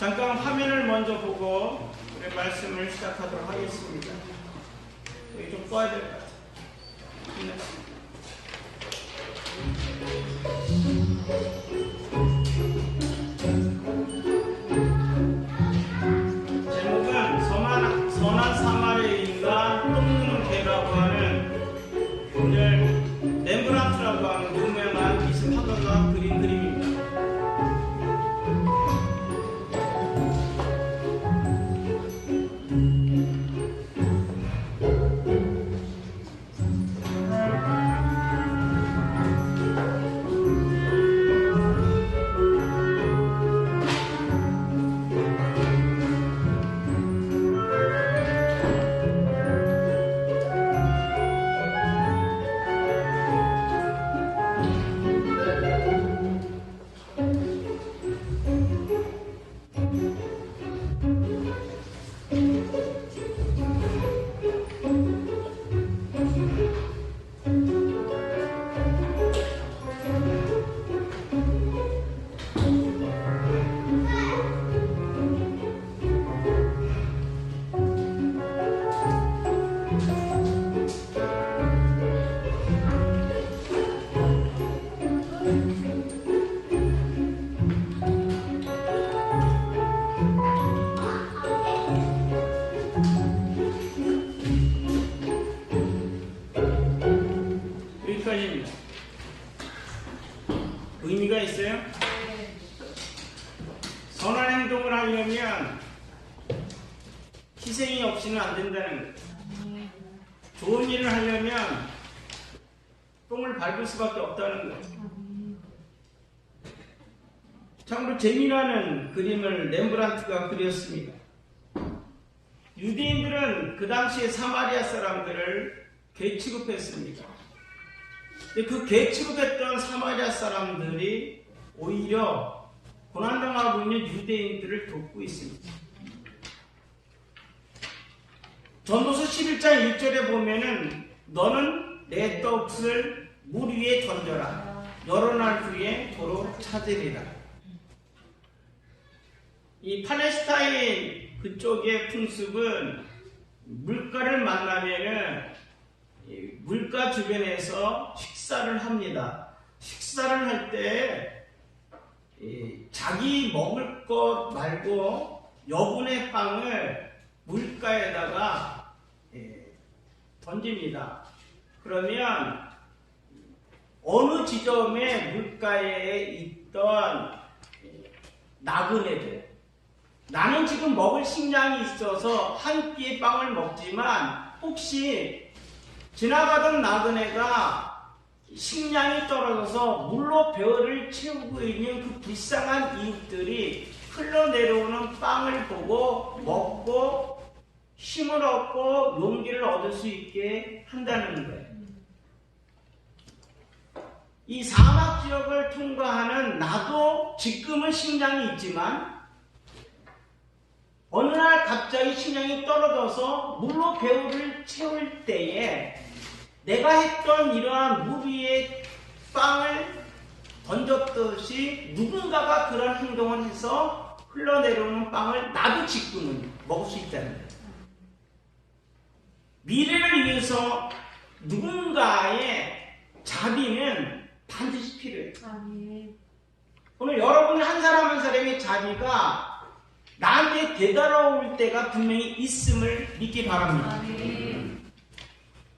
잠깐 화면을 먼저 보고 우리 말씀을 시작하도록 하겠습니다. 여기 좀 꺼야 될 것 같아요. 제목은 선한 사마리아인과 똥누는 개라고 하는 오늘 렘브란트라고 하는 유명한 미술 화가가 그린 그림입니다. 여기까지입니다. 의미가 있어요? 선한 행동을 하려면 희생이 없이는 안 된다는 거예요. 좋은 일을 하려면 똥을 밟을 수밖에 없다는 거예요. 참으로 재미나는 그림을 렘브란트가 그렸습니다. 유대인들은 그 당시에 사마리아 사람들을 개 취급했습니다. 그 개 취급했던 사마리아 사람들이 오히려 고난당하고 있는 유대인들을 돕고 있습니다. 전도서 11장 1절에 보면은 너는 내 떡을 물 위에 던져라. 여러 날 후에 도로 찾으리라. 이 팔레스타인 그쪽의 풍습은 물가를 만나면은 물가 주변에서 식사를 합니다. 식사를 할 때 자기 먹을 것 말고 여분의 빵을 물가에다가 던집니다. 그러면 어느 지점에 물가에 있던 나그네들, 나는 지금 먹을 식량이 있어서 한 끼의 빵을 먹지만 혹시 지나가던 나그네가 식량이 떨어져서 물로 배를 채우고 있는 그 불쌍한 이웃들이 흘러내려오는 빵을 보고 먹고 힘을 얻고 용기를 얻을 수 있게 한다는 거예요. 이 사막 지역을 통과하는 나도 지금은 식량이 있지만 어느 날 갑자기 식량이 떨어져서 물로 배를 채울 때에 내가 했던 이러한 물 위에 빵을 던졌듯이 누군가가 그런 행동을 해서 흘러내려오는 빵을 나도 지금은 먹을 수 있다는 거예요. 미래를 위해서 누군가의 자비는 반드시 필요해요. 오늘 여러분 한 사람 한 사람의 자비가 나한테 되돌아올 때가 분명히 있음을 믿기 바랍니다.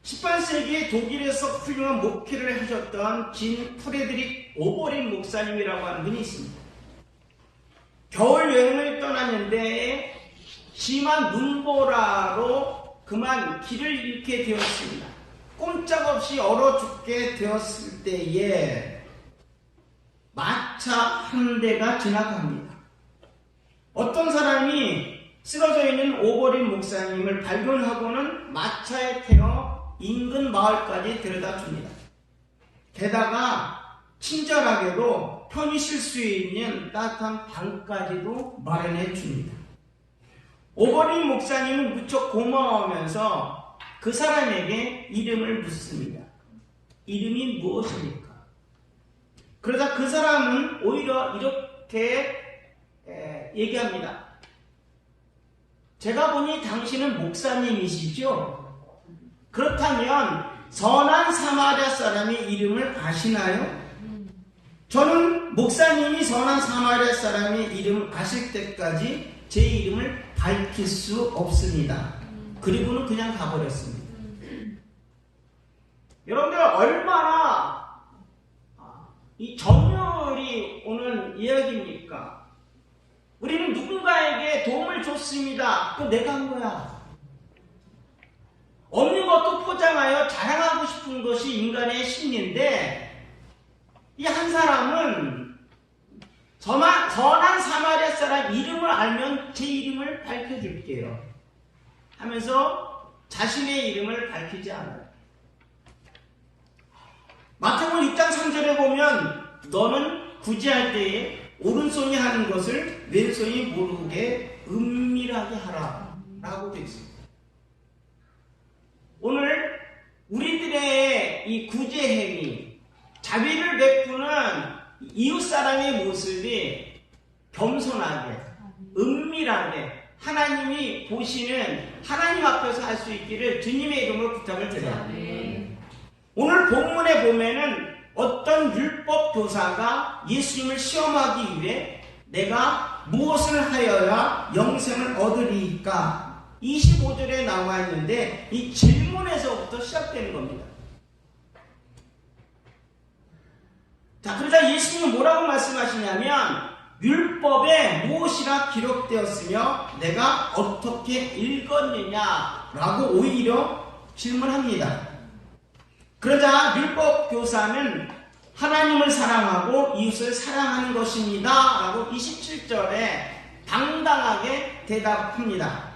18세기에 독일에서 훌륭한 목회를 하셨던 진 프레드릭 오버린 목사님이라고 하는 분이 있습니다. 겨울 여행을 떠났는데 심한 눈보라로 그만 길을 잃게 되었습니다. 꼼짝없이 얼어 죽게 되었을 때에 마차 한 대가 지나갑니다. 어떤 사람이 쓰러져 있는 오버린 목사님을 발견하고는 마차에 태워 인근 마을까지 데려다 줍니다. 게다가 친절하게도 편히 쉴 수 있는 따뜻한 방까지도 마련해 줍니다. 오버린 목사님은 무척 고마워하면서 그 사람에게 이름을 묻습니다. 이름이 무엇입니까? 그러다 그 사람은 오히려 이렇게 얘기합니다. 제가 보니 당신은 목사님이시죠? 그렇다면 선한 사마리아 사람의 이름을 아시나요? 저는 목사님이 선한 사마리아 사람의 이름 아실 때까지 제 이름을 밝힐 수 없습니다. 그리고는 그냥 가버렸습니다. 여러분들 얼마나 이 전율이 오는 이야기입니까? 우리는 누군가에게 도움을 줬습니다. 그거 내가 한 거야. 없는 것도 포장하여 자랑하고 싶은 것이 인간의 심리인데 이 한 사람은 선한 사마리아 사람 이름을 알면 제 이름을 밝혀줄게요 하면서 자신의 이름을 밝히지 않아요. 마태복음 6장 3절에 보면 너는 구제할 때에 오른손이 하는 것을 왼손이 모르게 은밀하게 하라 라고 되어 있습니다. 오늘 우리들의 이 구제행위, 자비를 베푸는 이웃사람의 모습이 겸손하게, 은밀하게 하나님이 보시는 하나님 앞에서 할 수 있기를 주님의 이름으로 부탁을 드려요. 오늘 본문에 보면은 어떤 율법 교사가 예수님을 시험하기 위해 내가 무엇을 하여야 영생을 얻으리까 25절에 나와 있는데 이 질문에서부터 시작되는 겁니다. 자, 그러자 예수님은 뭐라고 말씀하시냐면 율법에 무엇이라 기록되었으며 내가 어떻게 읽었느냐라고 오히려 질문합니다. 그러자 율법 교사는 하나님을 사랑하고 이웃을 사랑하는 것입니다 라고 27절에 당당하게 대답합니다.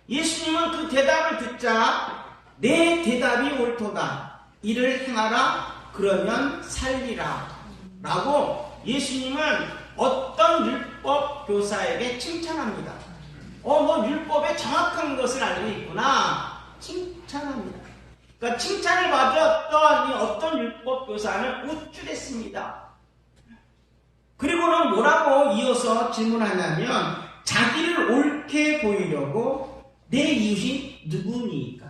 예수님은 그 대답을 듣자 내 대답이 옳도다. 이를 행하라. 그러면 살리라. 라고 예수님은 어떤 율법 교사에게 칭찬합니다. 율법에 정확한 것을 알고 있구나. 칭찬합니다. 그러니까 칭찬을 받았던 이 어떤 율법 교사는 우쭐했습니다. 그리고는 뭐라고 이어서 질문하냐면 자기를 옳게 보이려고 내 이웃이 누구니까?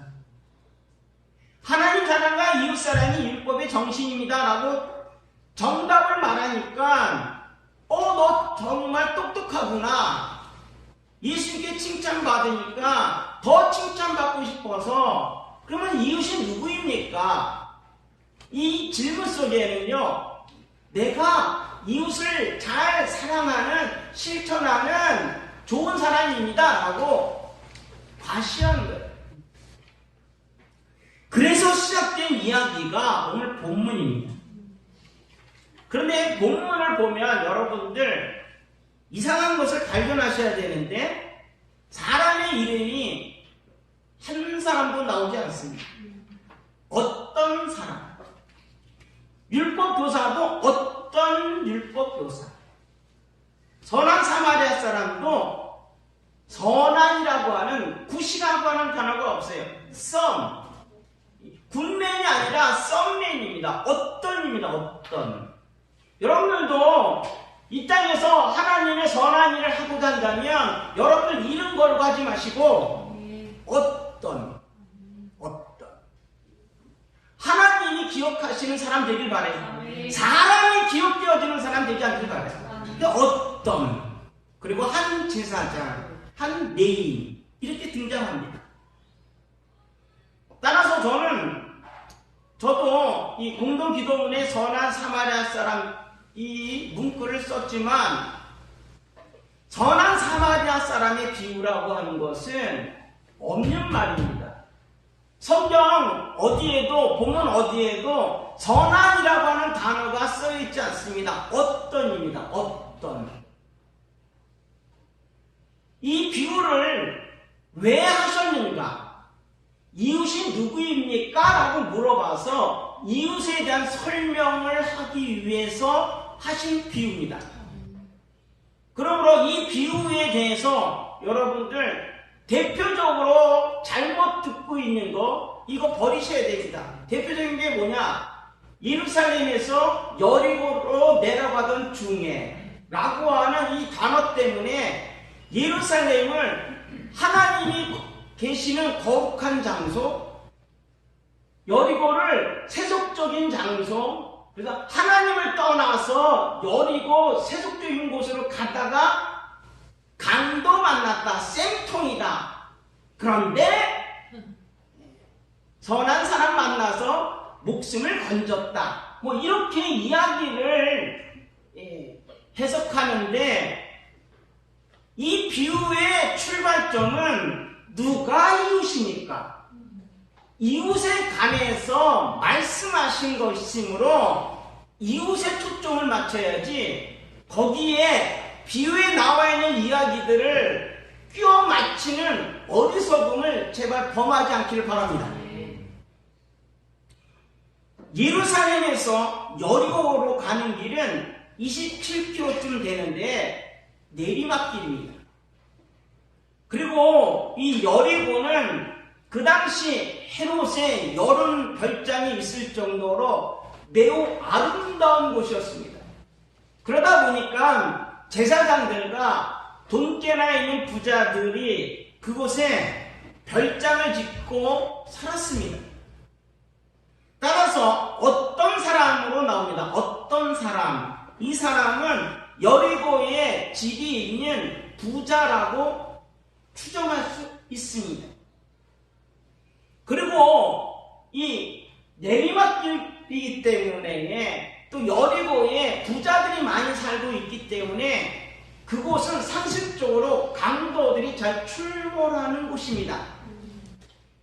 하나님 사랑과 이웃 사랑이 율법의 정신입니다 라고 정답을 말하니까 너 정말 똑똑하구나. 예수님께 칭찬받으니까 더 칭찬받고 싶어서 그러면 이웃이 누구입니까? 이 질문 속에는요 내가 이웃을 잘 사랑하는 실천하는 좋은 사람입니다 라고 과시하는 거예요. 그래서 시작된 이야기가 오늘 본문입니다. 그런데 본문을 보면 여러분들 이상한 것을 발견하셔야 되는데 사람의 이름이 한 사람도 나오지 않습니다. 어떤 사람, 율법 교사도 어떤 율법 교사, 선한 사마리아 사람도 선한이라고 하는 굿이라고 하는 단어가 없어요. 굿맨이 아니라 썸맨입니다. 어떤입니다. 어떤. 여러분들도 이 땅에서 하나님의 선한 일을 하고 간다면 여러분들 이런 걸로 하지 마시고 어떤 하나님이 기억하시는 사람 되길 바래요. 사람이 기억되어지는 사람 되지 않길 바래요. 근데 어떤 그리고 한 제사장, 한 레인 이렇게 등장합니다. 따라서 저도 이 공동기도문에 선한 사마리아 사람 이 문구를 썼지만 선한 사마리아 사람의 비유라고 하는 것은 없는 말입니다. 성경 어디에도 본문 어디에도 선한이라고 하는 단어가 써있지 않습니다. 어떤입니다. 어떤. 이 비유를 왜 하셨는가? 이웃이 누구입니까? 라고 물어봐서 이웃에 대한 설명을 하기 위해서 하신 비유입니다. 그러므로 이 비유에 대해서 여러분들 대표적으로 잘못 듣고 있는 거 이거 버리셔야 됩니다. 대표적인 게 뭐냐? 예루살렘에서 여리고로 내려가던 중에 라고 하는 이 단어 때문에 예루살렘을 하나님이 계시는 거룩한 장소, 여리고를 세속적인 장소, 그래서 하나님을 떠나서 여리고 세속적인 곳으로 가다가 강도 만났다, 쌤통이다. 그런데 선한 사람 만나서 목숨을 건졌다. 뭐 이렇게 이야기를 해석하는데, 이 비유의 출발점은 누가 이웃입니까? 이웃에 관해서 말씀하신 것이므로 이웃에 초점을 맞춰야지 거기에 비유에 나와 있는 이야기들을 끼워 맞히는 어리석음을 제발 범하지 않기를 바랍니다. 예루살렘에서 여리고로 가는 길은 27km쯤 되는데 내리막길입니다. 그리고 이 여리고는 그 당시 헤롯의 여름 별장이 있을 정도로 매우 아름다운 곳이었습니다. 그러다 보니까 제사장들과 돈깨나 있는 부자들이 그곳에 별장을 짓고 살았습니다. 따라서 어떤 사람으로 나옵니다. 어떤 사람. 이 사람은 여리고에 집이 있는 부자라고 추정할 수 있습니다. 그리고 이 내리막길이기 때문에 또 여리고에 부자들이 많이 살고 있기 때문에 그곳은 상식적으로 강도들이 잘 출몰하는 곳입니다.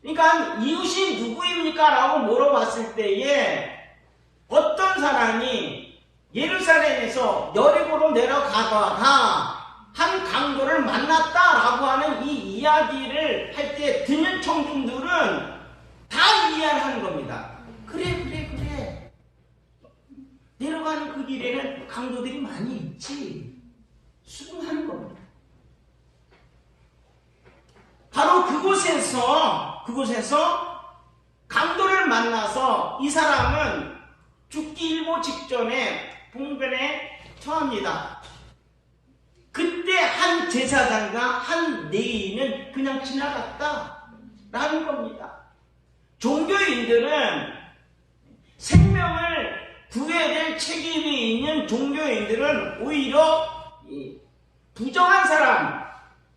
그러니까 이웃이 누구입니까? 라고 물어봤을 때에 어떤 사람이 예루살렘에서 여리고로 내려가다가 한 강도를 만났다라고 하는 이 이야기를 할 때 듣는 청중들은 다 이해하는 겁니다. 그래. 내려가는 그 길에는 강도들이 많이 있지. 수긍하는 겁니다. 바로 그곳에서 강도를 만나서 이 사람은 죽기 일보 직전에 봉변에 처합니다. 그때 한 제사장과 한 레위인은 그냥 지나갔다라는 겁니다. 종교인들은 생명을 구해야 될 책임이 있는 종교인들은 오히려 부정한 사람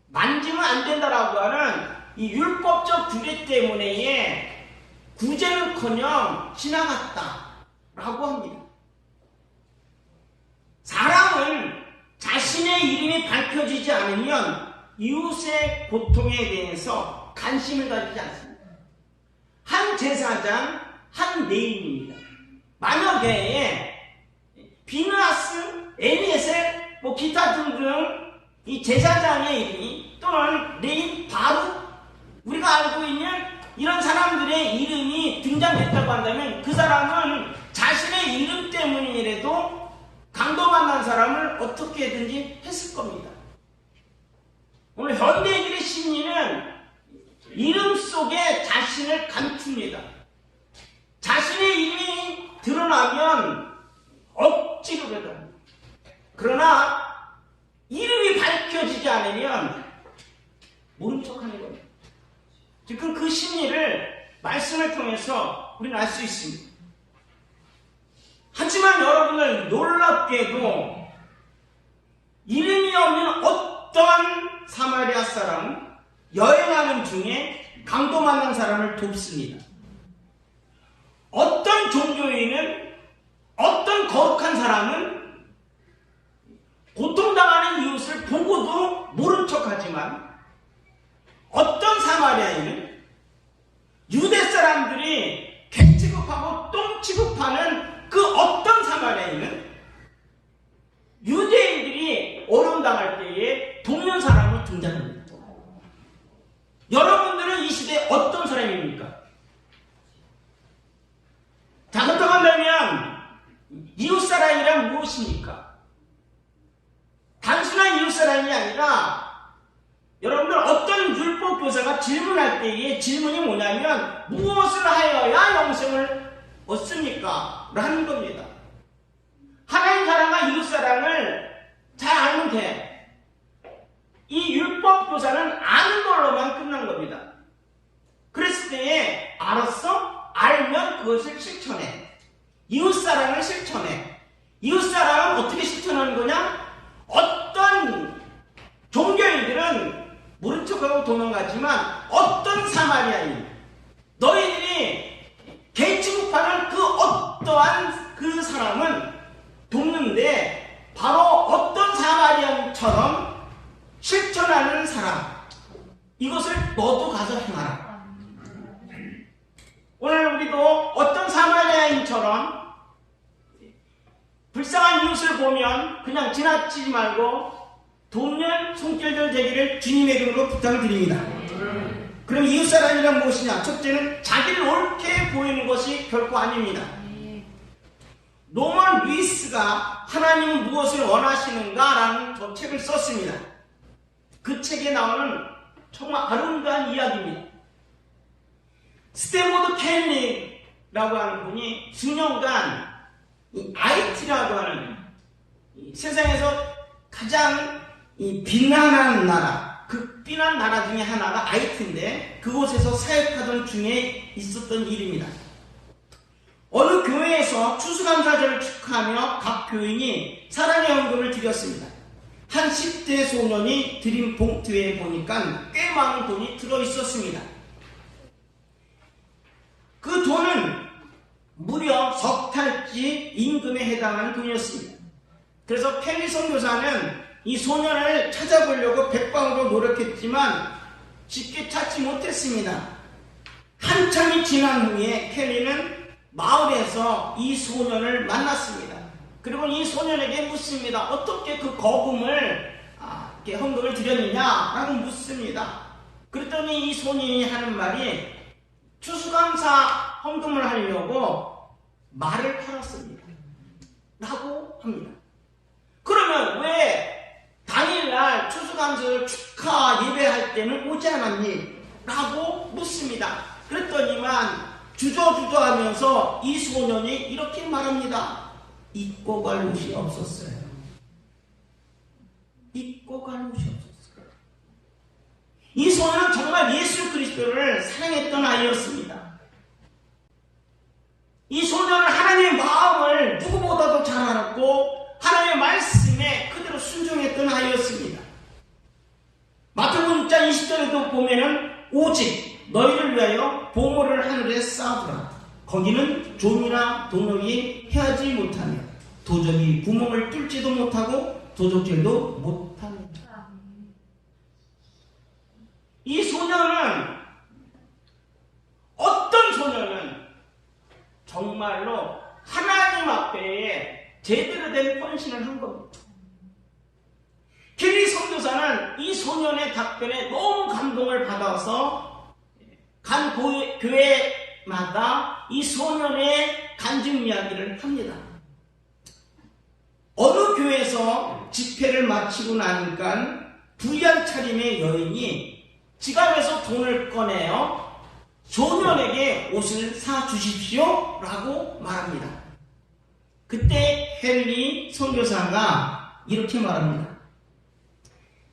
만지면 안 된다라고 하는 이 율법적 규례 때문에 구제는커녕 지나갔다라고 합니다. 사람은 자신의 이름이 밝혀지지 않으면 이웃의 고통에 대해서 관심을 가지지 않습니다. 한 제사장, 한 레위인입니다. 만약에 비느하스, 엘리에셀, 뭐 기타 등등 이 제사장의 이름이 또는 레위인 바룩, 우리가 알고 있는 이런 사람들의 이름이 등장했다고 한다면 그 사람은 자신의 이름 때문이라도 강도 만난 사람을 어떻게든지 했을 겁니다. 오늘 현대인들의 심리는 이름 속에 자신을 감춥니다. 자신의 이름이 드러나면 억지로 그러다. 그러나 이름이 밝혀지지 않으면 모른 척하는 겁니다. 지금 그 심리를 말씀을 통해서 우리는 알 수 있습니다. 하지만 여러분들 놀랍게도 이름이 없는 어떤 사마리아 사람은 여행하는 중에 강도 만난 사람을 돕습니다. 어떤 종교인은, 어떤 거룩한 사람은 고통당하는 이웃을 보고도 모른 척하지만 어떤 사마리아인은 유대 사람들이 개 취급하고 똥 취급하는 그 어떤 사마리아인은 유대인들이 어려움 당할 때에 돕는 사람으로 등장합니다. 여러분들은 이 시대에 어떤 사람입니까? 자, 그렇다고 한다면 이웃사랑이란 무엇입니까? 단순한 이웃사랑이 아니라 여러분들 어떤 율법 교사가 질문할 때의 질문이 뭐냐면 무엇을 하여야 영생을 얻습니까? 라는 겁니다. 하나님 사랑과 이웃 사랑을 잘 그냥 지나치지 말고 돕는 손길들 되기를 주님의 이름으로 부탁을 드립니다. 그럼 이웃사랑이란 무엇이냐? 첫째는 자기를 옳게 보이는 것이 결코 아닙니다. 노먼 루이스가 하나님은 무엇을 원하시는가라는 저 책을 썼습니다. 그 책에 나오는 정말 아름다운 이야기입니다. 스탠포드 켈리라고 하는 분이 수년간 이 IT라고 하는 세상에서 가장 빛나는 나라, 극빈한 나라 중에 하나가 IT인데 그곳에서 사역하던 중에 있었던 일입니다. 어느 교회에서 추수감사절을 축하하며 각 교인이 사랑의 헌금을 드렸습니다. 한 10대 소년이 드린 봉투에 보니까 꽤 많은 돈이 들어있었습니다. 그 돈은 무려 석탈지 임금에 해당하는 돈이었습니다. 그래서 켈리 선교사는 이 소년을 찾아보려고 백방으로 노력했지만 쉽게 찾지 못했습니다. 한참이 지난 후에 켈리는 마을에서 이 소년을 만났습니다. 그리고 이 소년에게 묻습니다. 어떻게 그 거금을 헌금을 드렸느냐라고 묻습니다. 그랬더니 이 소년이 하는 말이 추수감사 헌금을 하려고 말을 팔았습니다 라고 합니다. 그러면 왜 당일날 추수감사를 축하 예배할 때는 오지 않았니? 라고 묻습니다. 그랬더니만 주저주저하면서 이 소년이 이렇게 말합니다. 잊고 갈 옷이 없었어요. 잊고 갈 옷이 없었어요. 이 소년은 정말 예수 그리스도를 사랑했던 아이였습니다. 이 소년은 하나님의 마음을 누구보다도 잘 알았고 하나님의 말씀에 그대로 순종했던 아이였습니다. 마태복음 6장 20절에도 보면은 오직 너희를 위하여 보물을 하늘에 쌓아두라. 거기는 좀이나 동력이 헤아지 못하며 도적이 구멍을 뚫지도 못하고 도적질도 못합니다. 이 소년은 어떤 소년은 정말로 하나님 앞에 제대로 된 헌신을 한 겁니다. 켈리 선교사는 이 소년의 답변에 너무 감동을 받아서 간 교회마다 이 소년의 간증 이야기를 합니다. 어느 교회에서 집회를 마치고 나니까 부양 차림의 여인이 지갑에서 돈을 꺼내어 소년에게 옷을 사주십시오 라고 말합니다. 그때 켈리 선교사가 이렇게 말합니다.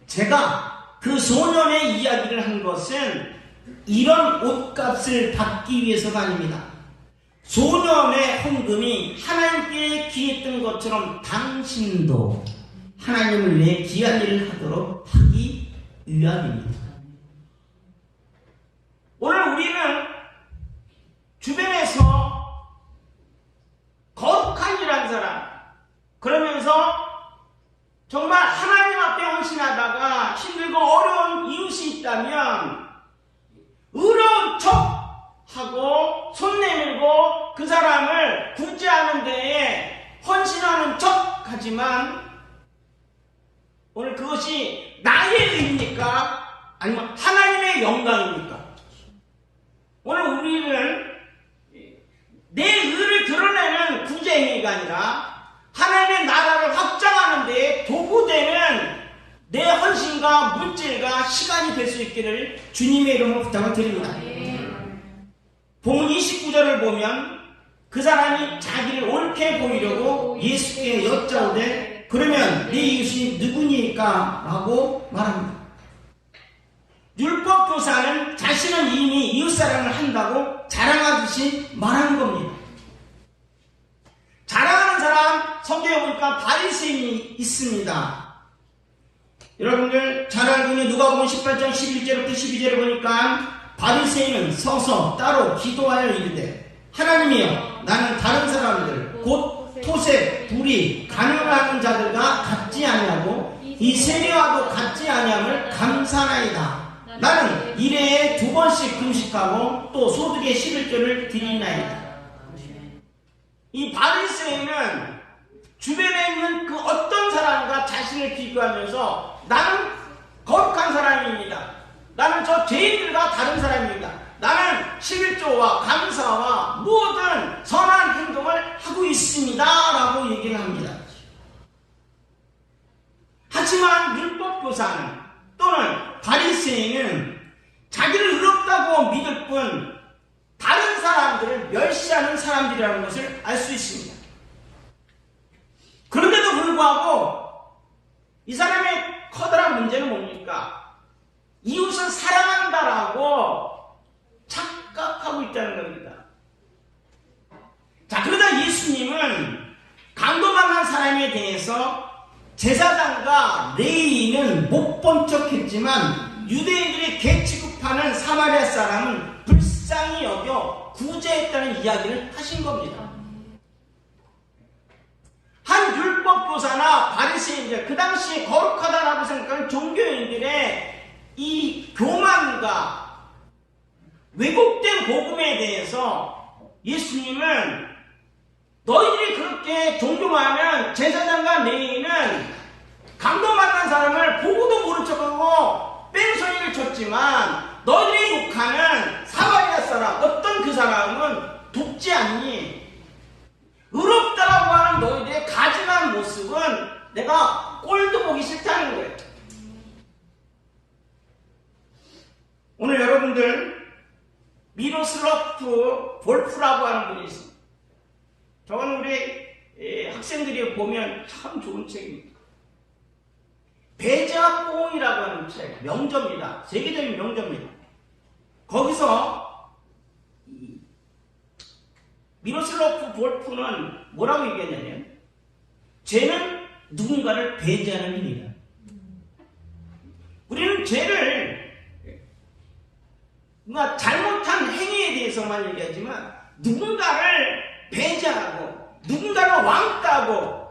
제가 그 소년의 이야기를 한 것은 이런 옷값을 받기 위해서가 아닙니다. 소년의 헌금이 하나님께 기했던 것처럼 당신도 하나님을 위해 귀한 일을 하도록 하기 위함입니다. 오늘 우리는 주변에서 거룩한 일한 사람, 그러면서 정말 하나님 앞에 헌신하다가 힘들고 어려운 이웃이 있다면 의로운 척하고 손 내밀고 그 사람을 구제하는 데에 헌신하는 척하지만 오늘 그것이 나의 의입니까? 아니면 하나님의 영광입니까? 오늘 우리는 내 의를 드러내는 구제행위가 아니라 하나님의 나라를 확장하는 데에 도구되는 내 헌신과 물질과 시간이 될 수 있기를 주님의 이름으로 부탁을 드립니다. 본문 29절을 보면 그 사람이 자기를 옳게 보이려고 예수께 여짜오되 그러면 네 이웃이 누구니까? 라고 말합니다. 율법 교사는 자신은 이미 이웃사랑을 한다고 자랑하듯이 말하는 겁니다. 자랑하는 사람 성경에 보니까 바리새인이 있습니다. 여러분들 잘 알고 있는 누가복음 18장 11절부터 12절을 보니까 바리새인은 서서 따로 기도하여 이르되 하나님이여 나는 다른 사람들 곧 토색, 불의, 간음하는 자들과 같지 아니하고 이 세례와도 같지 아니함을 감사하나이다. 나는 일회에 2번씩 금식하고 또 소득의 11조를 드리나이다. 이 바리새인은 주변에 있는 그 어떤 사람과 자신을 비교하면서 나는 거룩한 사람입니다. 나는 저 죄인들과 다른 사람입니다. 나는 11조와 감사와 모든 선한 행동을 하고 있습니다. 라고 얘기를 합니다. 하지만 율법교사는 또는 바리새인은 자기를 의롭다고 믿을 뿐 다른 사람들을 멸시하는 사람들이라는 것을 알 수 있습니다. 그런데도 불구하고 이 사람의 커다란 문제는 뭡니까? 이웃을 사랑한다라고 착각하고 있다는 겁니다. 자, 그러다 예수님은 강도 만난 사람에 대해서 제사장과 레위인은 못 본 척했지만 유대인들이 개 취급하는 사마리아 사람은 불쌍히 여겨 구제했다는 이야기를 하신 겁니다. 한 율법교사나 바리새인들, 그 당시에 거룩하다라고 생각하는 종교인들의 이 교만과 왜곡된 복음에 대해서 예수님은 너희들이 그렇게 존경하면 제사장과 레위인은 강도 만난 사람을 보고도 모른 척하고 뺑소니를 쳤지만 너희들이 욕하는 사마리아 사람, 어떤 그 사람은 돕지 않니? 의롭다라고 하는 너희들의 가증한 모습은 내가 꼴도 보기 싫다는 거예요. 오늘 여러분들 미로슬로프 볼프라고 하는 분이 있습니다. 저건 우리 학생들이 보면 참 좋은 책입니다. 배자뽕이라고 하는 책, 명저입니다. 세계적인 명저입니다. 거기서 미로슬로프 볼프는 뭐라고 얘기했냐면 죄는 누군가를 배제하는 일이다. 우리는 죄를 뭔가 잘못한 행위에 대해서만 얘기하지만 누군가를 배제하고 누군가를 왕따하고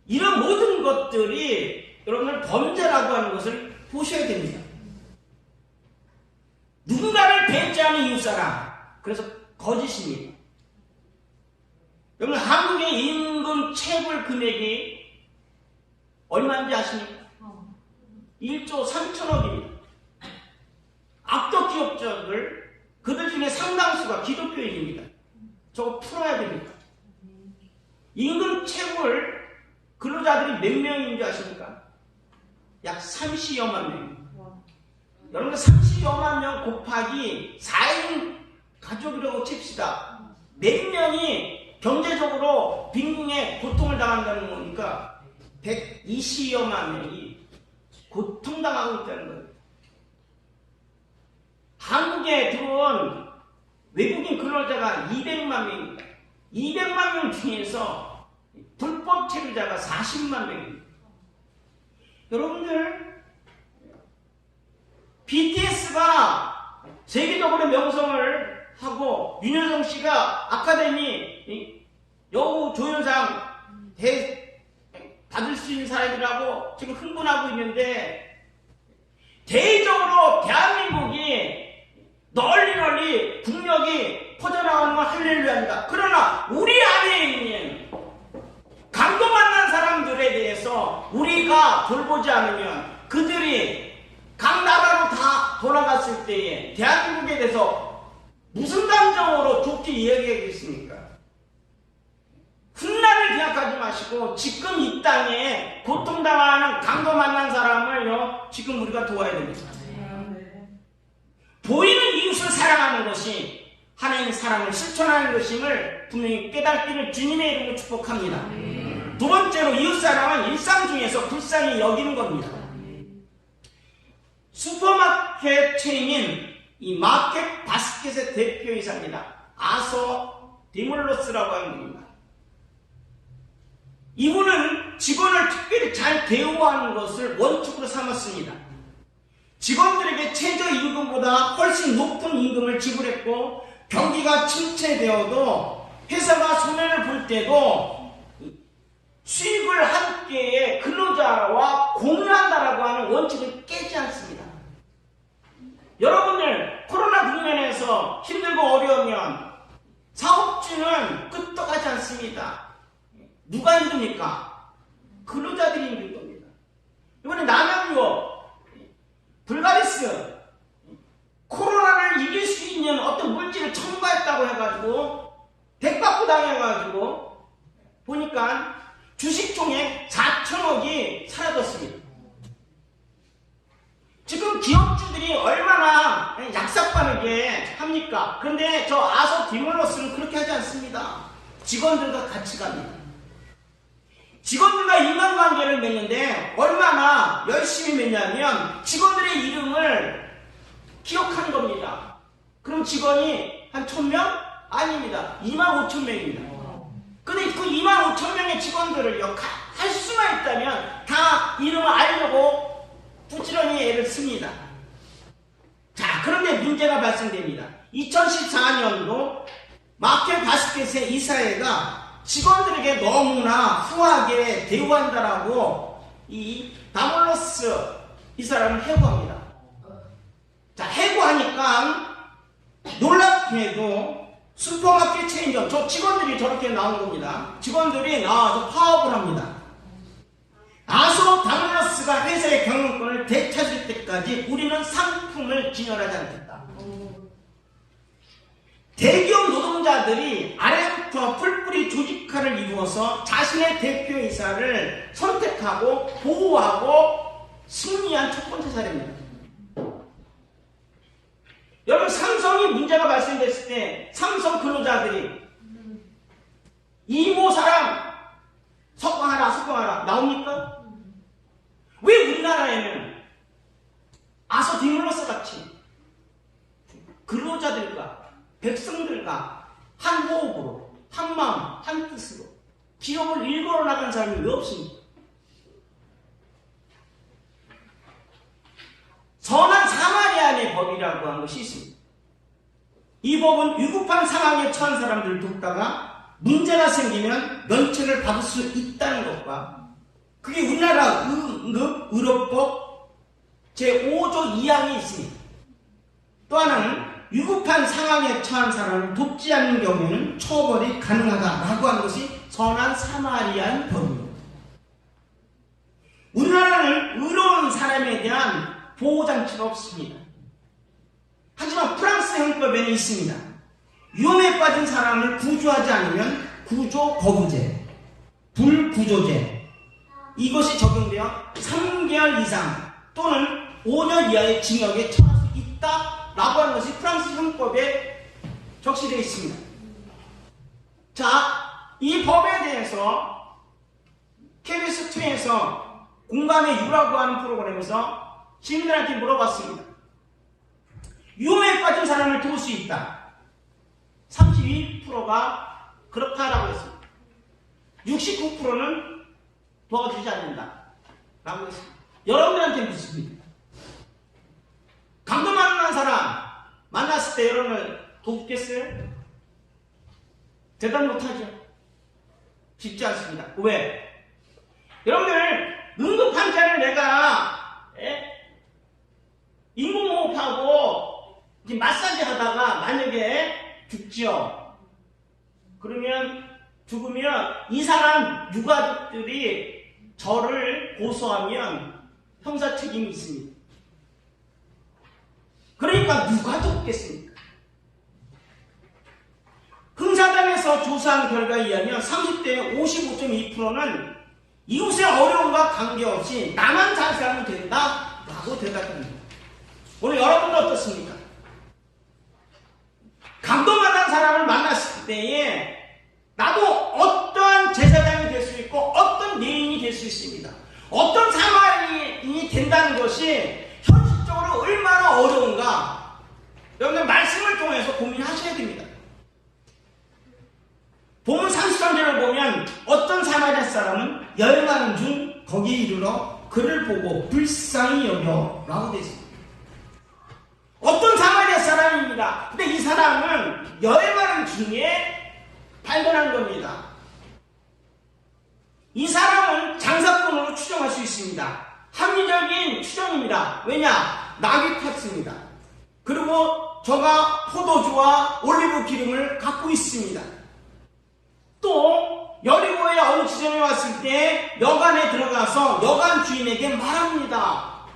이런 모든 것들이 여러분들 범죄라고 하는 것을 보셔야 됩니다. 누군가를 배제하는 이웃사람, 그래서 거짓입니다. 여러분 한국의 임금 체불 금액이 얼마인지 아십니까? 1조 3천억입니다. 악덕 기업자들, 그들 중에 상당수가 기독교인입니다. 저거 풀어야 됩니다. 임금 체불 근로자들이 몇 명인지 아십니까? 약 30여만 명입니다. 여러분 30여만 명 곱하기 4인 가족이라고 칩시다. 몇 명이 경제적으로 빈궁에 고통을 당한다는 거니까 120여만 명이 고통당하고 있다는 거예요. 한국에 들어온 외국인 근로자가 200만 명입니다. 200만 명 중에서 불법 체류자가 40만 명입니다. 여러분들 BTS가 세계적으로 명성을 하고 윤여정 씨가 아카데미 여우 조연상 받을 수 있는 사람이라고 지금 흥분하고 있는데 대외적으로 대한민국이 널리 국력이 퍼져나가는 건 할렐루야입니다. 그러나 우리 안에 있는 강도 만난 사람들에 대해서 우리가 돌보지 않으면 그들이 각 나라로 다 돌아갔을 때에 대한민국에 대해서 무슨 감정으로 좋게 이야기하겠습니까? 훗날을 생각하지 마시고 지금 이 땅에 고통당하는 강도 만난 사람을요 지금 우리가 도와야 됩니다. 보이는 이웃을 사랑하는 것이 하나님의 사랑을 실천하는 것임을 분명히 깨닫기를 주님의 이름으로 축복합니다. 두 번째로 이웃사랑은 일상 중에서 불쌍히 여기는 겁니다. 슈퍼마켓 체인인 이 마켓 바스켓의 대표이사입니다. 아서 디몰로스라고 하는 분입니다. 이분은 직원을 특별히 잘 대우하는 것을 원칙으로 삼았습니다. 직원들에게 최저임금보다 훨씬 높은 임금을 지불했고 경기가 침체되어도 회사가 손해를 볼 때도 수익을 함께 근로자와 공유한다라고 하는 원칙을 깨지 않습니다. 여러분들 코로나 국면에서 힘들고 어려우면 사업주는 끄떡하지 않습니다. 누가 힘듭니까? 그러니까 그런데 저 아소 디몰로스는 그렇게 하지 않습니다. 직원들과 같이 갑니다. 직원들과 인간관계를 맺는데 얼마나 열심히 맺냐면 직원들의 이름을 기억하는 겁니다. 그럼 직원이 한 1000명? 아닙니다. 25,000명입니다. 근데 그 25,000명의 직원들을요, 할 수만 있다면 다 이름을 알려고 부지런히 애를 씁니다. 자, 그런데 문제가 발생됩니다. 2014년도 마켓 바스켓의 이사회가 직원들에게 너무나 후하게 대우한다라고 이 다몰로스 이 사람을 해고합니다. 자, 해고하니까 놀랍게도 슈퍼마켓 체인점, 저 직원들이 저렇게 나온 겁니다. 직원들이 나와서 파업을 합니다. 아소 다몰로스가 회사의 경영권을 되찾을 때까지 우리는 상품을 진열하지 않겠다. 대기업 노동자들이 아래부터 풀뿌리 조직화를 이루어서 자신의 대표이사를 선택하고 보호하고 승리한 첫 번째 사례입니다. 여러분, 삼성이 문제가 발생됐을 때 삼성 근로자들이 이모 사람 석방하라 나옵니까? 왜 우리나라에는 아소 디몰로스 같이 근로자들과 백성들과 한 호흡으로, 한 마음, 한 뜻으로 기업을 일궈 나가는 사람이 왜 없습니까? 선한 사마리아인의 법이라고 하는 것이 있습니다. 이 법은 위급한 상황에 처한 사람들을 돕다가 문제가 생기면 면책을 받을 수 있다는 것과, 그게 우리나라 의료법 제5조 2항에 있습니다. 또 하나는 위급한 상황에 처한 사람을 돕지 않는 경우에는 처벌이 가능하다라고 하는 것이 선한 사마리아인 법입니다. 우리나라는 의로운 사람에 대한 보호장치가 없습니다. 하지만 프랑스 형법에는 있습니다. 위험에 빠진 사람을 구조하지 않으면 구조 거부죄, 불구조죄, 이것이 적용되어 3개월 이상 또는 5년 이하의 징역에 처할 수 있다라고 하는 것이 프랑스 형법에 적시되어 있습니다. 자, 이 법에 대해서 KBS2에서 공감의 유라고 하는 프로그램에서 시민들한테 물어봤습니다. 위험에 빠진 사람을 도울 수 있다. 32%가 그렇다라고 했습니다. 69%는 도와주지 않는다 라고 했습니다. 여러분들한테 묻습니다. 강도 만난 사람 만났을 때 여러분을 돕겠어요? 대답 못하죠. 쉽지 않습니다. 왜? 여러분들 응급환자를 내가 인공호흡하고 마사지 하다가 만약에 죽지요. 그러면 죽으면 이 사람 유가족들이 저를 고소하면 형사 책임이 있습니다. 그러니까 누가 돕겠습니까? 흥사단에서 조사한 결과에 의하면 30대의 55.2%는 이웃의 어려움과 관계없이 나만 잘 살면 된다 라고 대답합니다. 오늘 여러분은 어떻습니까? 감동만한 사람을 만났을 때에 나도 어떠한 제사장이 될 수 있고 어떤 예인이 될 수 있습니다. 어떤 사마리아인이 된다는 것이 현실적으로 얼마나 어려운가 여러분들 말씀을 통해서 고민하셔야 됩니다. 본문 33절을 보면 어떤 사마리아 사람은 여행하는 중 거기에 이르러 그를 보고 불쌍히 여겨 라고 되어 있습니다. 어떤 사마리아 사람입니다. 근데 이 사람은 여행하는 중에 발견한 겁니다. 이 사람은 장사꾼으로 추정할 수 있습니다. 합리적인 추정입니다. 왜냐? 낙이 탔습니다. 그리고 저가 포도주와 올리브 기름을 갖고 있습니다. 또 여리고의 어느 지점에 왔을 때 여관에 들어가서 여관 주인에게 말합니다.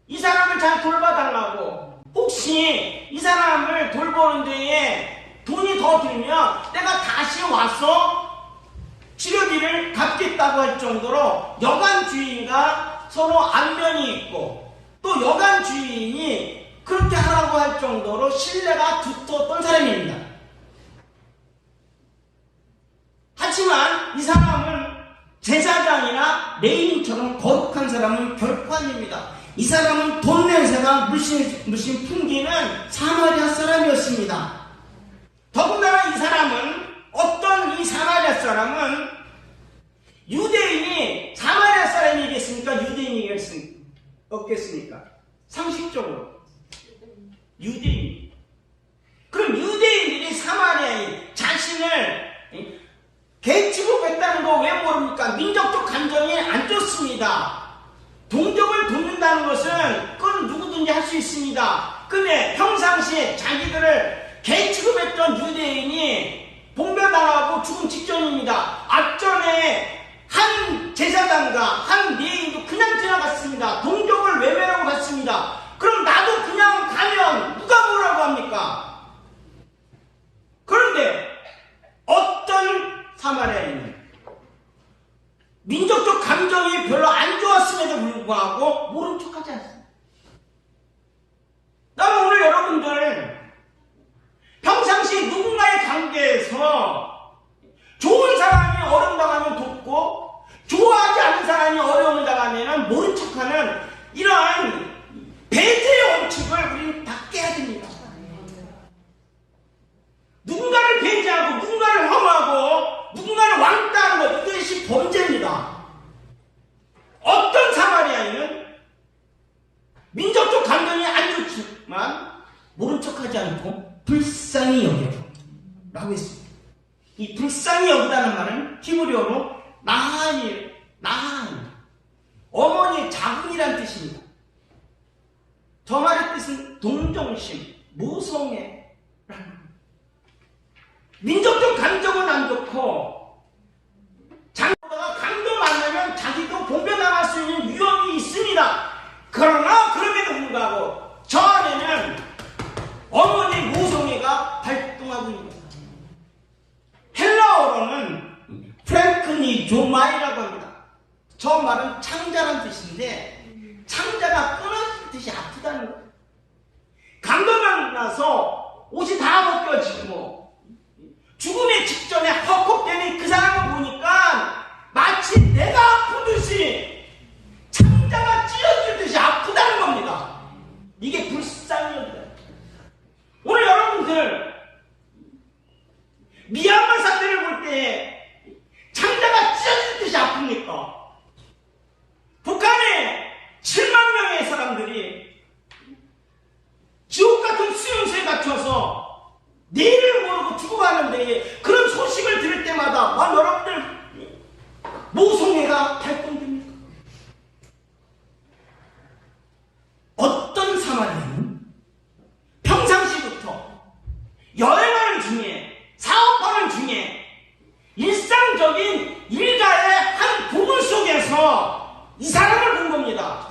이 사람을 잘 돌봐달라고. 혹시 이 사람을 돌보는 데에 돈이 더 들면 내가 다시 와서 치료비를 갚겠다고 할 정도로 여관 주인과 서로 안면이 있고 또 여관 주인이 그렇게 하라고 할 정도로 신뢰가 두터웠던 사람입니다. 하지만 이 사람은 제사장이나 레위인처럼 거룩한 사람은 결코 아닙니다. 이 사람은 돈 냄새가 물씬 풍기는 사마리아 사람이었습니다. 더군다나 이 사람은, 어떤 이 사마리아 사람은 유대인이 사마리아 사람이겠습니까? 유대인이겠습니까? 상식적으로 유대인. 그럼 유대인들이 사마리아인 자신을 개 취급했다는 거 왜 모릅니까? 민족적 감정이 안 좋습니다. 동족을 돕는다는 것은 그건 누구든지 할 수 있습니다. 근데 평상시에 자기들을 개 취급했던 유대인이 봉변당하고 죽은 직전입니다. 앞전에 한 제사장과 한 레위인도 그냥 지나갔습니다. 동족을 외면하고 갔습니다. 그럼 나도 그냥 가면 누가 뭐라고 합니까? 그런데 어떤 사마리아인은 민족적 감정이 별로 안 좋았음에도 불구하고 모른 척하지 않습니다. 나는 오늘 여러분들 평상시 누군가의 관계에서 좋은 사람이 어려움 당하면 돕고 좋아하지 않는 사람이 어려움을 당하면 모른 척하는 이러한 배제의 원칙을 우리는 다 깨야 됩니다. 누군가를 배제하고 누군가를 혐오하고 누군가를 왕따하는 것, 이것이 범죄입니다. 어떤 사마리아인은 민족적 감정이 안 좋지만 모른 척하지 않고 불쌍히 여겨라고 했습니다. 이 불쌍히 여기다는 말은 히브리어로 나하니, 어머니의 자궁이란 뜻입니다. 저 말의 뜻은 동정심, 모성애라는 겁니다. 민족적 감정은 안 좋고 장보다가 강도 만나면 자기도 봉변당할 수 있는 위험이 있습니다. 그러나 그럼에도 불구하고 저 안에는 어머니의 모성애가 발동하고 있습니다. 헬라어로는 프랭크니조마이라고 합니다. 저 말은 창자란 뜻인데 창자가 끊어질 듯이 아프다는 거예요. 강도 만나서 옷이 다 벗겨지고 죽음의 직전에 헉헉대는 그 사람을 보니까 마치 내가 아픈 듯이 창자가 찢어질 듯이 아프다는 겁니다. 이게 불쌍합니다. 오늘 여러분들 미얀마 사태를 볼 때 창자가 찢어질 듯이 아픕니까? 북한에 7만 명의 사람들이 지옥 같은 수용소에 갇혀서 내일을 모르고 죽어가는데 그런 소식을 들을 때마다 여러분들 모성애가 발동됩니까? 어떤 사마리아는 평상시부터 여행하는 중에 사업하는 중에 일상적인 일가의 한 부분 속에서 이 사람을 본 겁니다.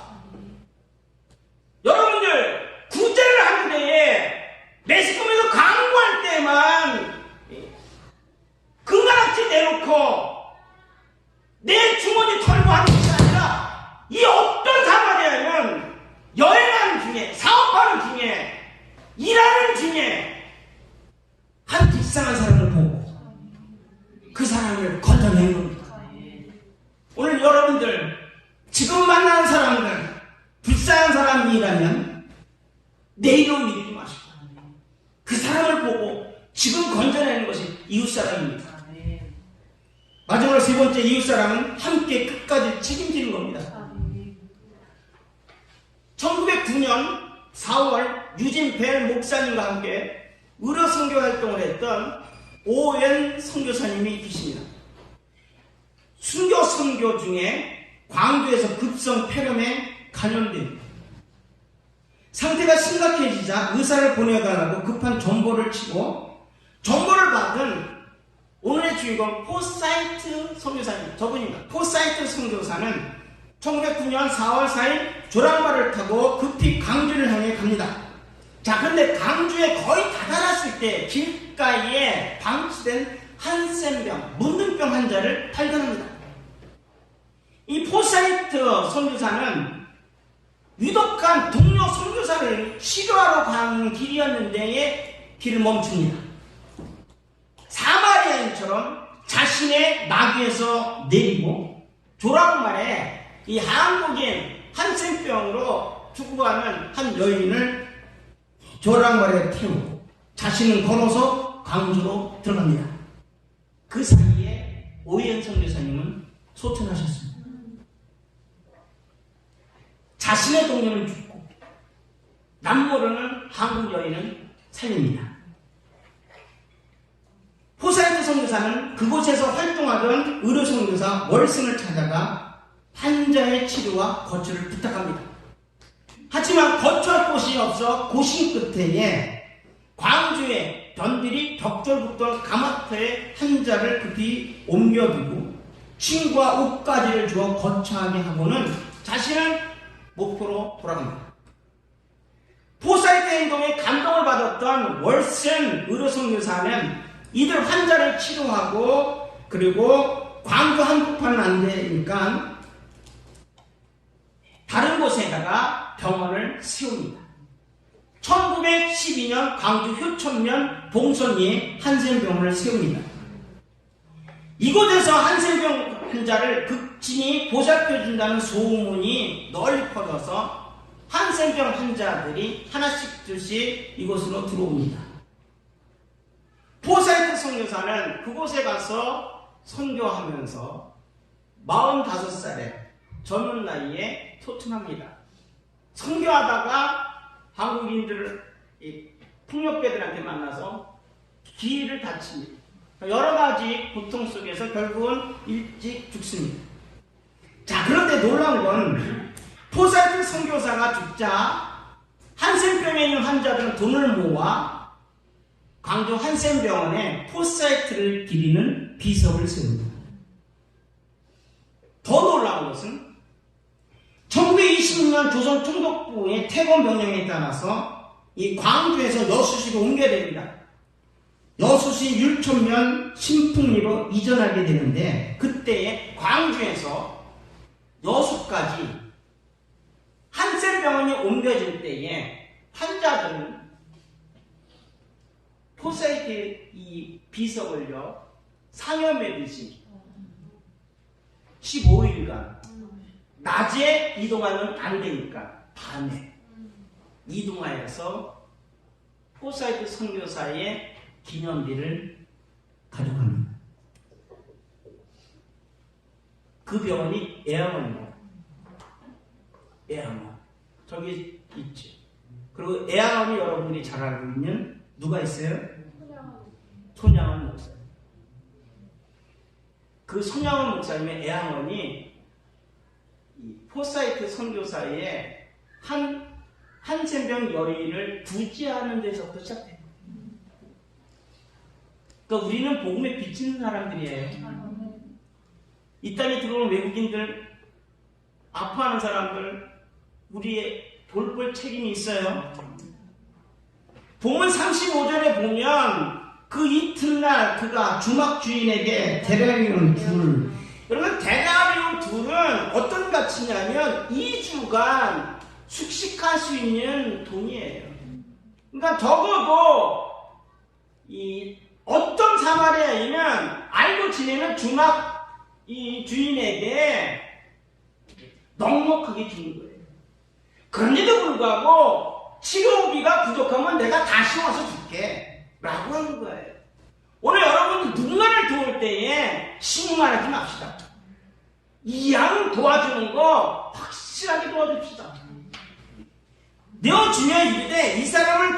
여러분들 구제를 하는 데에 매스컴에서 광고할 때만 금가락지 내놓고 내 주머니 털고 하는 것이 아니라 이 어떤 사마리아는 여행하는 중에 사업하는 중에 일하는 중에 한 불쌍한 사람을 보고 그 사람을 건져낸 겁니다. 오늘 여러분들 지금 만나는 사람들 불쌍한 사람이라면 내일로 미루지 마시고 그 사람을 보고 지금 건져내는 것이 이웃사랑입니다. 마지막으로 세 번째 이웃사랑은 함께 끝까지 책임지는 겁니다. 1909년 4월 유진 벨 목사님과 함께 의료 선교 활동을 했던 오웬 선교사님이 계십니다. 순교 선교 중에 광주에서 급성 폐렴에 감염됩니다. 상태가 심각해지자 의사를 보내달라고 급한 전보를 치고 전보를 받은 오늘의 주인공 포사이트 선교사님, 저분입니다. 포사이트 선교사는 1909년 4월 4일 조랑말을 타고 급히 광주를 향해 갑니다. 자, 그런데 광주에 거의 다다랐을 때 길가에 방치된 한센병, 문둥병 환자를 발견합니다. 이 포사이트 선교사는 유독한 동료 선교사를 치료하러 가는 길이었는데 길을 멈춥니다. 사마리아인처럼 자신의 나귀에서 내리고 조랑말에 이 한국인 한센병으로 죽어가는 한 여인을 조랑말에 태우고 자신은 걸어서 광주로 들어갑니다. 그 사이에 오희연 선교사님은 소천하셨습니다. 자신의 동료는 죽고 남모르는 한국 여인은 살립니다. 포사이트 선교사는 그곳에서 활동하던 의료 선교사 월슨을 찾아가 환자의 치료와 거처를 부탁합니다. 하지만 거처할 곳이 없어 고심 끝에 광주에 변들이 벽돌붙던 가마터에 환자를 급히 옮겨두고 침과 옷가지를 주어 거처하게 하고는 자신은 목포로 돌아갑니다. 포사이트 행동에 감동을 받았던 월슨 의료선교사는 이들 환자를 치료하고 그리고 광주 한복판은 안 되니까 다른 곳에다가 병원을 세웁니다. 1912년 광주 효천면 봉선리에 한센병원을 세웁니다. 이곳에서 한센병 환자를 극진히 보살펴준다는 소문이 널리 퍼져서 한센병 환자들이 하나씩 둘씩 이곳으로 들어옵니다. 포사이트 선교사는 그곳에 가서 선교하면서 45살의 젊은 나이에 소천합니다. 선교하다가 한국인들을 폭력배들한테 만나서 기를 다칩니다. 여러 가지 고통 속에서 결국은 일찍 죽습니다. 자, 그런데 놀라운 건 포사이트 선교사가 죽자 한센병에 있는 환자들은 돈을 모아 광주 한센병원에 포사이트를 기리는 비석을 세웁니다. 더 놀라운 것은 1926년 조선 총독부의 퇴거 명령에 따라서 이 광주에서 여수시로 옮겨야 됩니다. 여수시 율촌면 신풍리로 이전하게 되는데 그때에 광주에서 여수까지 한센병원이 옮겨질 때에 환자들은 포사이트 이 비석을요 상여 매듯이 15일간 낮에 이동하면 안 되니까 밤에 이동하여서 포사이트 선교사의 기념비를 가져갑니다. 그 병원이 애양원입니다. 애양원. 저기 있지. 그리고 애양원이 여러분들이 잘 알고 있는 누가 있어요? 손양원 목사. 그 손양원 목사님의 애양원이 이 포사이트 선교사의 한센병 여인을 구제하는 데서부터 시작돼요. 그러니까 우리는 복음에 비치는 사람들이에요. 이 땅에 들어오는 외국인들, 아파하는 사람들, 우리의 돌볼 책임이 있어요. 본문 35절에 보면 그 이튿날 그가 주막 주인에게 데나리온 둘. 여러분, 데나리온 둘은 어떤 가치냐면 2주간 숙식할 수 있는 돈이에요. 그러니까 적어도 이 어떤 사마리아인은 알고 지내는 주막 이 주인에게 넉넉하게 주는 거예요. 그런데도 불구하고 치료비가 부족하면 내가 다시 와서 줄게 라고 하는 거예요. 오늘 여러분 누군가를 도울 때에 신용하지 맙시다. 이왕 도와주는 거 확실하게 도와줍시다. 내가 중요한 일인데 이 사람을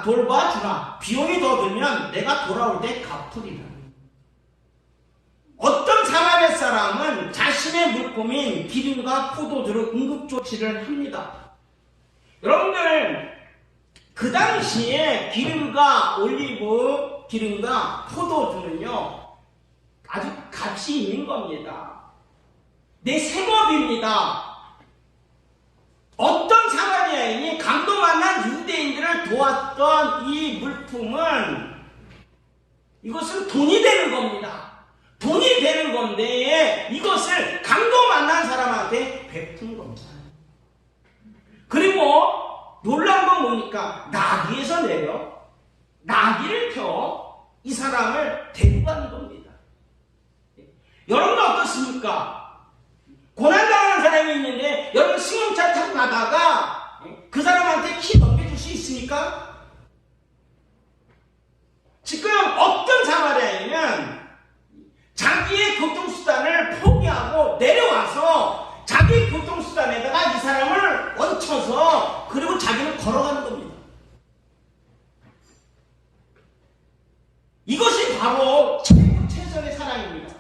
돌봐주라. 비용이 더 들면 내가 돌아올 때 갚으리라. 어떤 사마리아 사람은 자신의 물품인 기름과 포도주를 응급조치를 합니다. 여러분들 그 당시에 기름과 올리브 기름과 포도주는요 아주 값이 있는 겁니다. 내 생업입니다. 어떤 사마리아인이 강도 만난 유대인들을 도왔던 이 물품은 이것은 돈이 되는 겁니다. 돈이 되는 건데 이것을 강도 만난 사람한테 베푼 겁니다. 그리고 놀라운 건 뭡니까? 나귀에서 내려 나귀를 태워 이 사람을 데리고 가는 겁니다. 여러분은 어떻습니까? 고난당하는 사람이 있는데 여러분 승용차 타고 가다가 그 사람한테 키 넘겨줄 수 있습니까? 지금 어떤 사마리아인은 자기의 교통수단을 포기하고 내려와서 자기 교통수단에다가 이 사람을 얹혀서 그리고 자기는 걸어가는 겁니다. 이것이 바로 최선의 사랑입니다.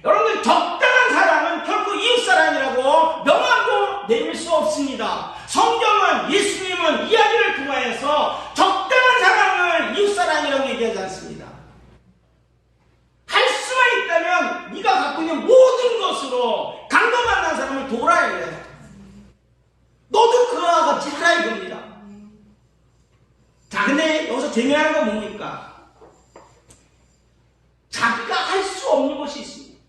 여러분들 적당한 사랑은 결국 이웃사랑이라고 명함도 내밀 수 없습니다. 성경은 예수님은 이야기를 통하여서 적당한 사랑을 이웃사랑이라고 얘기하지 않습니다. 할 수만 있다면 네가 갖고 있는 모든 것으로 강도 만난 사람을 도와야 해요. 너도 그와 같이 하라 이겁니다. 자, 근데 여기서 재미나는 건 뭡니까? 자기가 할 수 없는 것이 있습니다.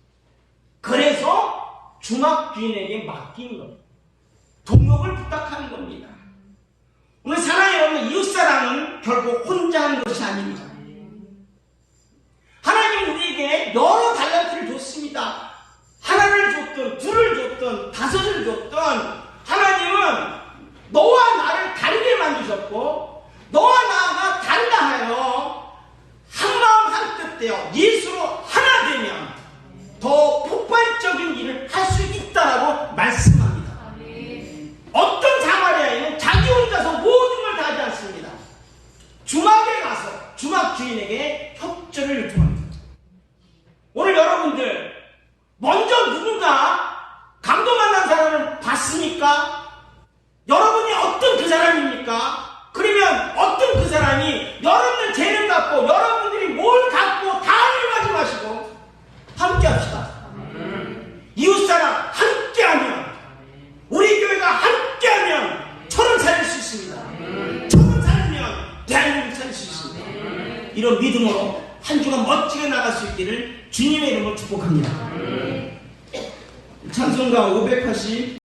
그래서 주막 주인에게 맡기는 겁니다. 동역을 부탁하는 겁니다. 오늘 사랑의 여러분, 이웃사랑은 결국 혼자 하는 것이 아닙니다. 하나님은 우리에게 여러 달란트를 줬습니다. 하나를 줬든 둘을 줬든 다섯을 줬든 하나님은 너와 나를 다르게 만드셨고 너와 나가 다르다 하여 한마음 한뜻 되어 예수로 하나 되면 더 폭발적인 일을 할 수 있다라고 말씀합니다. 어떤 사마리아인은 자기 혼자서 모든 걸 다 하지 않습니다. 주막에 가서 주막 주인에게 협조를 요청합니다. 오늘 여러분들 먼저 누군가 강도 만난 사람을 봤습니까? 여러분이 어떤 그 사람입니까? 그러면 어떤 그 사람이 여러분들 죄를 갖고 여러분들이 뭘 갖고 다 일하지 마시고 함께 합시다. 이웃사랑 함께하면 우리 교회가 함께하면 천을 살릴 수 있습니다. 천을 살리면 대한민국 살릴 수 있습니다. 이런 믿음으로 한 주간 멋지게 나갈 수 있기를 주님의 이름으로 축복합니다. 찬송가 580